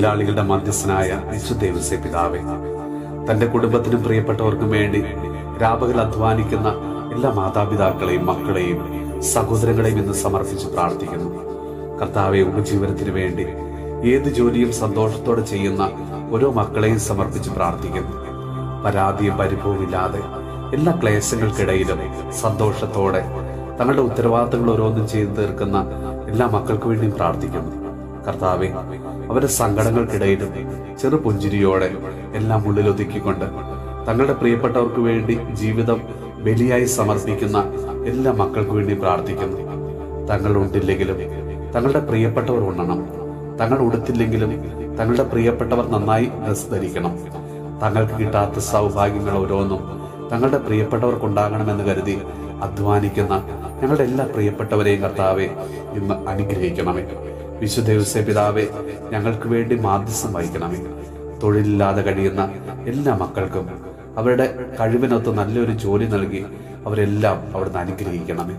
തൊഴിലാളികളുടെ മധ്യസ്ഥനായ വിശുദ്ധ ഔസേപ്പ് പിതാവേ, തന്റെ കുടുംബത്തിനും പ്രിയപ്പെട്ടവർക്കും വേണ്ടി രാപകൽ അധ്വാനിക്കുന്ന എല്ലാ മാതാപിതാക്കളെയും മക്കളെയും സഹോദരങ്ങളെയും ഇന്ന് സമർപ്പിച്ച് പ്രാർത്ഥിക്കുന്നു. കർത്താവെ, ഉപജീവനത്തിന് വേണ്ടി ഏത് ജോലിയും സന്തോഷത്തോടെ ചെയ്യുന്ന ഓരോ മക്കളെയും സമർപ്പിച്ച് പ്രാർത്ഥിക്കുന്നു. പരാതിയും പരിഭവമില്ലാതെ എല്ലാ ക്ലേശങ്ങൾക്കിടയിലും സന്തോഷത്തോടെ തങ്ങളുടെ ഉത്തരവാദിത്തങ്ങൾ ഓരോന്നും ചെയ്തു തീർക്കുന്ന എല്ലാ മക്കൾക്ക് വേണ്ടിയും പ്രാർത്ഥിക്കുന്നു. കർത്താവെ, അവരുടെ സങ്കടങ്ങൾക്കിടയിലും ചെറു പുഞ്ചിരിയോടെ എല്ലാം ഉള്ളിലൊതുക്കിക്കൊണ്ട് തങ്ങളുടെ പ്രിയപ്പെട്ടവർക്ക് വേണ്ടി ജീവിതം ബലിയായി സമർപ്പിക്കുന്ന എല്ലാ മക്കൾക്ക് വേണ്ടി പ്രാർത്ഥിക്കുന്നു. തങ്ങൾ ഉണ്ടില്ലെങ്കിലും തങ്ങളുടെ പ്രിയപ്പെട്ടവർ ഉണ്ണണം. തങ്ങൾ ഉടുത്തില്ലെങ്കിലും തങ്ങളുടെ പ്രിയപ്പെട്ടവർ നന്നായി ഡ്രസ് ധരിക്കണം. തങ്ങൾക്ക് കിട്ടാത്ത സൗഭാഗ്യങ്ങൾ ഓരോന്നും തങ്ങളുടെ പ്രിയപ്പെട്ടവർക്കുണ്ടാകണമെന്ന് കരുതി അധ്വാനിക്കുന്ന ഞങ്ങളുടെ എല്ലാ പ്രിയപ്പെട്ടവരെയും കർത്താവെ ഇന്ന് അനുഗ്രഹിക്കണമേ. വിശുദ്ധ ഔസേപ്പ് പിതാവേ, ഞങ്ങൾക്ക് വേണ്ടി മാധ്യസ്ഥം വഹിക്കണമേ. തൊഴിലില്ലാതെ കഴിയുന്ന എല്ലാ മക്കൾക്കും അവരുടെ കഴിവിനൊത്ത് നല്ലൊരു ജോലി നൽകി അവരെല്ലാം അവിടുന്ന് അനുഗ്രഹിക്കണമേ.